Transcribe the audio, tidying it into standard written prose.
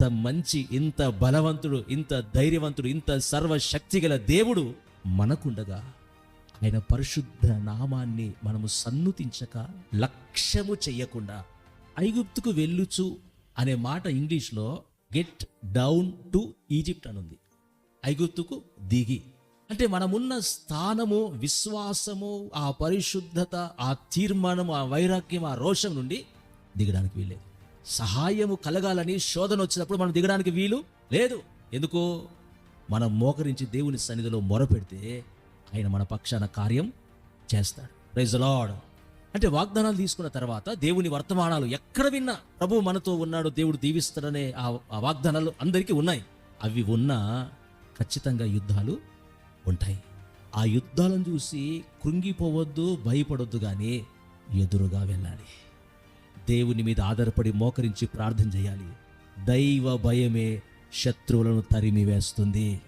మంచి, ఇంత బలవంతుడు, ఇంత ధైర్యవంతుడు, ఇంత సర్వశక్తి గల దేవుడు మనకుండగా ఆయన పరిశుద్ధ నామాన్ని మనము సన్నుతించక, లక్ష్యము చెయ్యకుండా ఐగుప్తుకు వెళ్ళుచు అనే మాట ఇంగ్లీష్లో గెట్ డౌన్ టు ఈజిప్ట్ అని ఉంది. ఐగుప్తుకు దిగి అంటే మనమున్న స్థానము, విశ్వాసము, ఆ పరిశుద్ధత, ఆ తీర్మానం, ఆ వైరాగ్యం, ఆ రోషం నుండి దిగడానికి వీల్లేదు. సహాయము కలగాలని శోధన వచ్చినప్పుడు మనం దిగడానికి వీలు లేదు. ఎందుకో మనం మోకరించి దేవుని సన్నిధిలో మొరపెడితే ఆయన మన పక్షాన కార్యం చేస్తాడు. Praise the Lord. అంటే వాగ్దానాలు తీసుకున్న తర్వాత దేవుని వర్తమానాలు ఎక్కడ విన్నా ప్రభువు మనతో ఉన్నాడు, దేవుడు దీవిస్తాడనే ఆ వాగ్దానాలు అందరికీ ఉన్నాయి. అవి ఉన్నా ఖచ్చితంగా యుద్ధాలు ఉంటాయి. ఆ యుద్ధాలను చూసి కృంగిపోవద్దు, భయపడొద్దు, కానీ ఎదురుగా వెళ్ళాలి. దేవుని మీద ఆధారపడి మోకరించి ప్రార్థన చేయాలి. దైవ భయమే శత్రువులను తరిమి వేస్తుంది.